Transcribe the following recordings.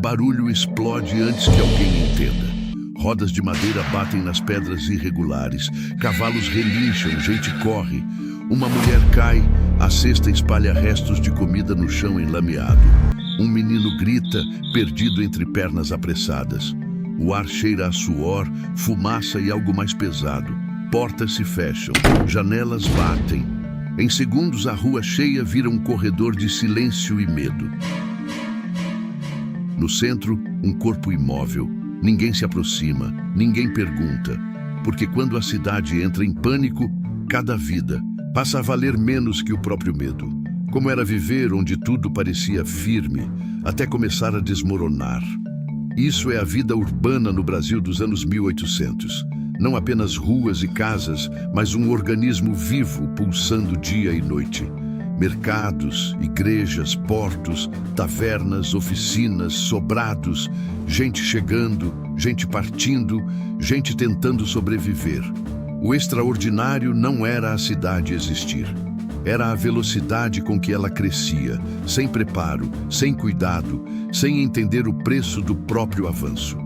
barulho explode antes que alguém entenda. Rodas de madeira batem nas pedras irregulares, cavalos relincham, gente corre. Uma mulher cai, a cesta espalha restos de comida no chão enlameado. Um menino grita, perdido entre pernas apressadas. O ar cheira a suor, fumaça e algo mais pesado. Portas se fecham, janelas batem. Em segundos, a rua cheia vira um corredor de silêncio e medo. No centro, um corpo imóvel. Ninguém se aproxima, ninguém pergunta. Porque quando a cidade entra em pânico, cada vida passa a valer menos que o próprio medo. Como era viver onde tudo parecia firme, até começar a desmoronar. Isso é a vida urbana no Brasil dos anos 1800. Não apenas ruas e casas, mas um organismo vivo pulsando dia e noite. Mercados, igrejas, portos, tavernas, oficinas, sobrados, gente chegando, gente partindo, gente tentando sobreviver. O extraordinário não era a cidade existir. Era a velocidade com que ela crescia, sem preparo, sem cuidado, sem entender o preço do próprio avanço.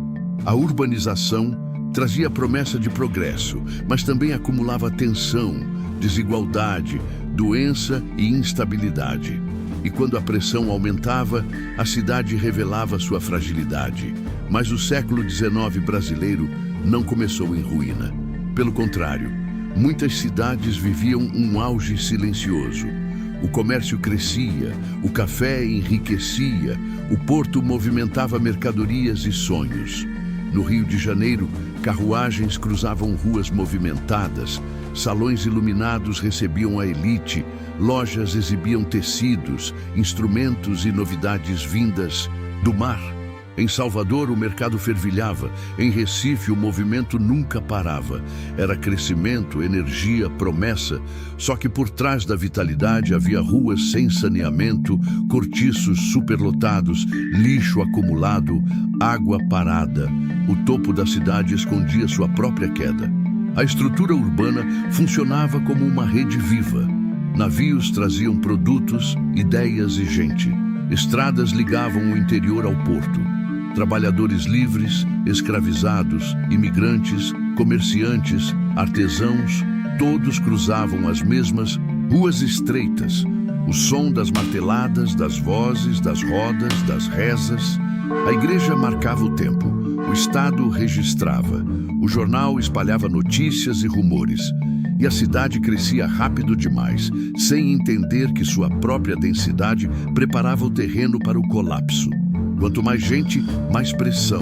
A urbanização trazia promessa de progresso, mas também acumulava tensão, desigualdade, doença e instabilidade. E quando a pressão aumentava, a cidade revelava sua fragilidade. Mas o século XIX brasileiro não começou em ruína. Pelo contrário, muitas cidades viviam um auge silencioso. O comércio crescia, o café enriquecia, o porto movimentava mercadorias e sonhos. No Rio de Janeiro, carruagens cruzavam ruas movimentadas, salões iluminados recebiam a elite, lojas exibiam tecidos, instrumentos e novidades vindas do mar. Em Salvador, o mercado fervilhava. Em Recife, o movimento nunca parava. Era crescimento, energia, promessa. Só que por trás da vitalidade havia ruas sem saneamento, cortiços superlotados, lixo acumulado, água parada. O topo da cidade escondia sua própria queda. A estrutura urbana funcionava como uma rede viva. Navios traziam produtos, ideias e gente. Estradas ligavam o interior ao porto. Trabalhadores livres, escravizados, imigrantes, comerciantes, artesãos, todos cruzavam as mesmas ruas estreitas. O som das marteladas, das vozes, das rodas, das rezas. A igreja marcava o tempo, o Estado registrava, o jornal espalhava notícias e rumores. E a cidade crescia rápido demais, sem entender que sua própria densidade preparava o terreno para o colapso. Quanto mais gente, mais pressão.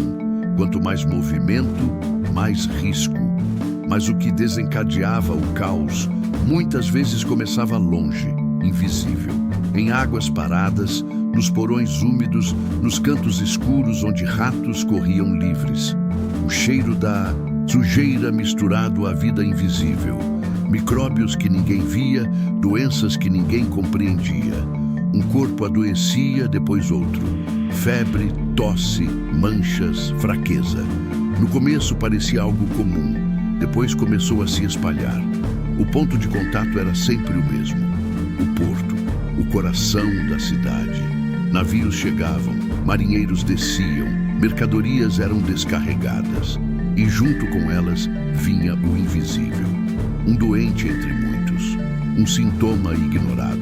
Quanto mais movimento, mais risco. Mas o que desencadeava o caos, muitas vezes começava longe, invisível. Em águas paradas, nos porões úmidos, nos cantos escuros onde ratos corriam livres. O cheiro da sujeira misturado à vida invisível. Micróbios que ninguém via, doenças que ninguém compreendia. Um corpo adoecia, depois outro. Febre, tosse, manchas, fraqueza. No começo parecia algo comum, depois começou a se espalhar. O ponto de contato era sempre o mesmo. O porto, o coração da cidade. Navios chegavam, marinheiros desciam, mercadorias eram descarregadas. E junto com elas vinha o invisível. Um doente entre muitos, um sintoma ignorado,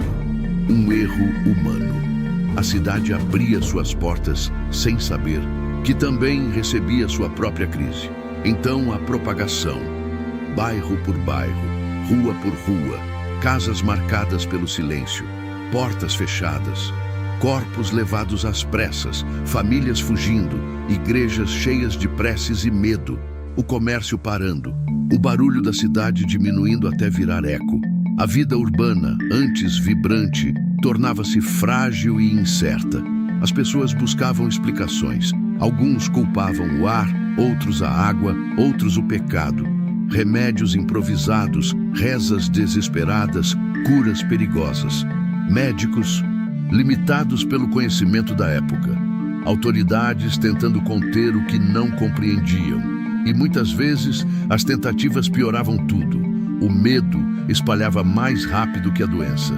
um erro humano. A cidade abria suas portas sem saber que também recebia sua própria crise. Então a propagação, bairro por bairro, rua por rua, casas marcadas pelo silêncio, portas fechadas, corpos levados às pressas, famílias fugindo, igrejas cheias de preces e medo, o comércio parando, o barulho da cidade diminuindo até virar eco. A vida urbana, antes vibrante, tornava-se frágil e incerta. As pessoas buscavam explicações. Alguns culpavam o ar, outros a água, outros o pecado. Remédios improvisados, rezas desesperadas, curas perigosas. Médicos limitados pelo conhecimento da época. Autoridades tentando conter o que não compreendiam. E muitas vezes as tentativas pioravam tudo. O medo espalhava mais rápido que a doença.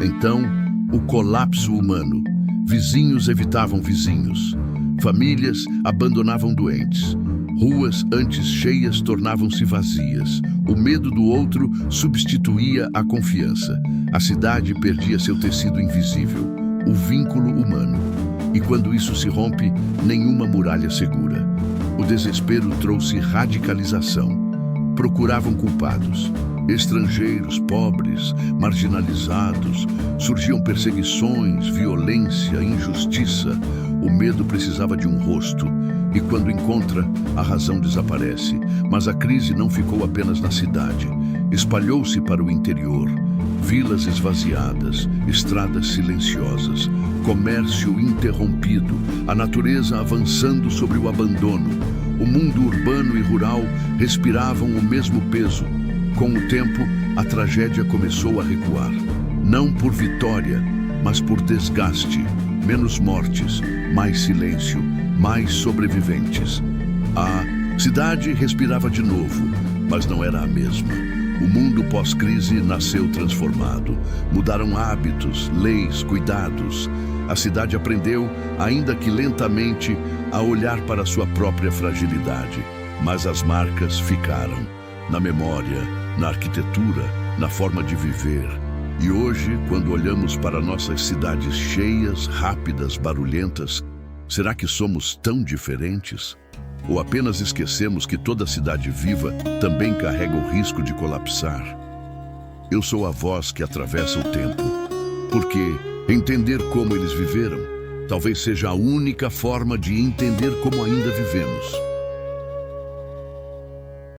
Então, o colapso humano. Vizinhos evitavam vizinhos. Famílias abandonavam doentes. Ruas antes cheias tornavam-se vazias. O medo do outro substituía a confiança. A cidade perdia seu tecido invisível, o vínculo humano. E quando isso se rompe, nenhuma muralha segura. O desespero trouxe radicalização. Procuravam culpados. Estrangeiros, pobres, marginalizados. Surgiam perseguições, violência, injustiça. O medo precisava de um rosto. E quando encontra, a razão desaparece. Mas a crise não ficou apenas na cidade. Espalhou-se para o interior. Vilas esvaziadas, estradas silenciosas, comércio interrompido, a natureza avançando sobre o abandono. O mundo urbano e rural respiravam o mesmo peso. Com o tempo, a tragédia começou a recuar. Não por vitória, mas por desgaste. Menos mortes, mais silêncio, mais sobreviventes. A cidade respirava de novo, mas não era a mesma. O mundo pós-crise nasceu transformado. Mudaram hábitos, leis, cuidados. A cidade aprendeu, ainda que lentamente, a olhar para sua própria fragilidade. Mas as marcas ficaram. Na memória, na arquitetura, na forma de viver. E hoje, quando olhamos para nossas cidades cheias, rápidas, barulhentas, será que somos tão diferentes? Ou apenas esquecemos que toda cidade viva também carrega o risco de colapsar? Eu sou a voz que atravessa o tempo, porque entender como eles viveram talvez seja a única forma de entender como ainda vivemos.